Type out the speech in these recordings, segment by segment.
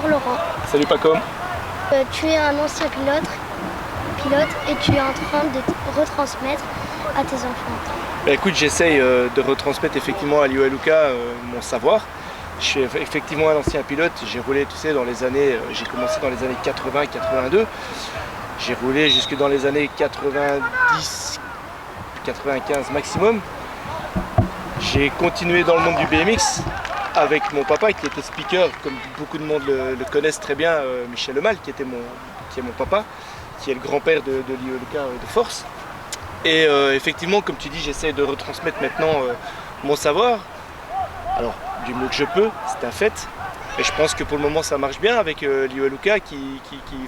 Bonjour Laurent. Salut Pacom. Tu es un ancien pilote et tu es en train de retransmettre à tes enfants. Bah écoute, j'essaye de retransmettre effectivement à Lio et Luca mon savoir. Je suis effectivement un ancien pilote. J'ai roulé, tu sais, dans les années, j'ai commencé dans les années 80-82. J'ai roulé jusque dans les années 90-95 maximum. J'ai continué dans le monde du BMX avec mon papa qui était speaker, comme beaucoup de monde le connaissent très bien, Michel Lemal, qui est mon papa, qui est le grand-père de Lio et Luca de Force. Et effectivement, comme tu dis, j'essaie de retransmettre maintenant mon savoir. Alors, du mieux que je peux, c'est un fait. Et je pense que pour le moment, ça marche bien avec Lio et Luca, qui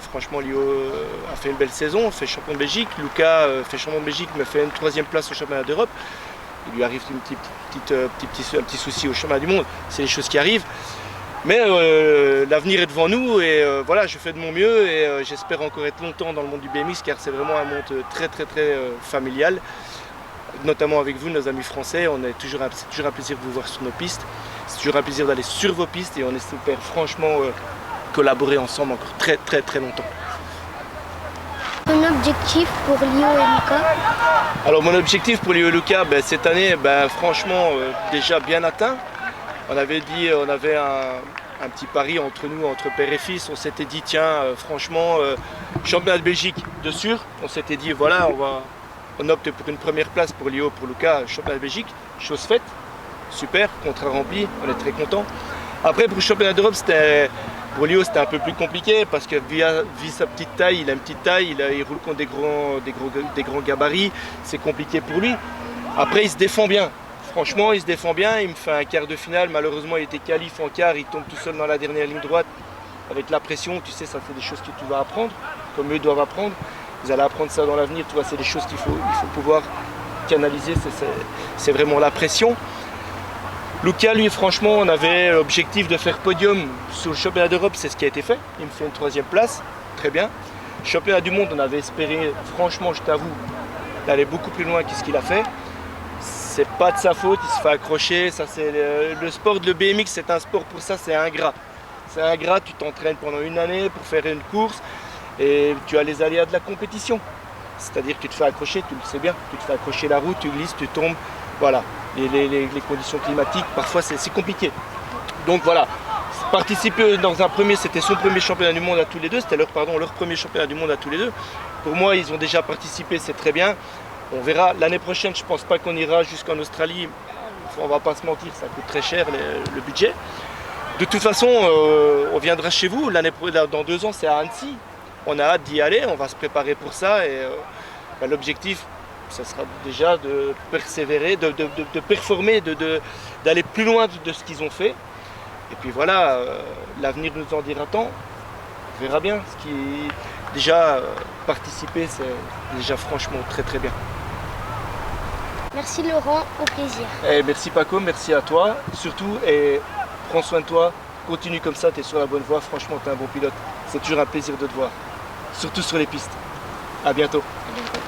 franchement, Lio a fait une belle saison, fait champion de Belgique. Luca fait champion de Belgique, mais fait une 3e place au championnat d'Europe. Il lui arrive un petit souci au championnat du monde. C'est les choses qui arrivent. Mais l'avenir est devant nous et voilà, je fais de mon mieux et j'espère encore être longtemps dans le monde du BMX car c'est vraiment un monde très familial. Notamment avec vous, nos amis français, c'est toujours un plaisir de vous voir sur nos pistes. C'est toujours un plaisir d'aller sur vos pistes et on espère franchement collaborer ensemble encore très longtemps. Ton objectif pour Lio et Luca? Alors mon objectif pour Lio et Luca, cette année, franchement déjà bien atteint. On avait un petit pari entre nous, entre père et fils. On s'était dit, tiens, franchement, championnat de Belgique de sûr. On s'était dit, voilà, on opte pour une première place pour Lio, pour Luca, championnat de Belgique. Chose faite, super, contrat rempli, on est très content. Après, pour le championnat d'Europe, pour Lio, c'était un peu plus compliqué parce que vu sa petite taille, il a une petite taille, il roule contre des grands gabarits. C'est compliqué pour lui. Après, il se défend bien. Franchement, il se défend bien, il me fait un quart de finale, malheureusement il était qualif en quart, il tombe tout seul dans la dernière ligne droite avec la pression, tu sais, ça c'est des choses que tu vas apprendre, comme eux doivent apprendre, vous allez apprendre ça dans l'avenir, tu vois, c'est des choses qu'il faut pouvoir canaliser, c'est vraiment la pression. Luca, lui, franchement, on avait l'objectif de faire podium sur le championnat d'Europe, c'est ce qui a été fait, il me fait une 3e place, très bien. Championnat du monde, on avait espéré, franchement, je t'avoue, d'aller beaucoup plus loin que ce qu'il a fait. C'est pas de sa faute, il se fait accrocher, ça c'est le sport, le BMX c'est un sport pour ça, c'est ingrat. C'est ingrat, tu t'entraînes pendant une année pour faire une course et tu as les aléas de la compétition. C'est-à-dire que tu te fais accrocher, tu le sais bien, tu te fais accrocher la route, tu glisses, tu tombes, voilà. Les conditions climatiques, parfois c'est compliqué. Donc voilà, participer dans un premier, c'était son premier championnat du monde à tous les deux, c'était leur premier championnat du monde à tous les deux. Pour moi, ils ont déjà participé, c'est très bien. On verra l'année prochaine, je ne pense pas qu'on ira jusqu'en Australie, on ne va pas se mentir, ça coûte très cher le budget. De toute façon, on viendra chez vous, dans 2 ans c'est à Annecy, on a hâte d'y aller, on va se préparer pour ça et l'objectif, ça sera déjà de persévérer, de performer, d'aller plus loin de ce qu'ils ont fait. Et puis voilà, l'avenir nous en dira tant, on verra bien. Déjà, participer, c'est déjà franchement très bien. Merci Laurent, au plaisir. Et merci Paco, merci à toi. Surtout, et prends soin de toi, continue comme ça, tu es sur la bonne voie. Franchement, tu es un bon pilote. C'est toujours un plaisir de te voir. Surtout sur les pistes. À bientôt. À bientôt.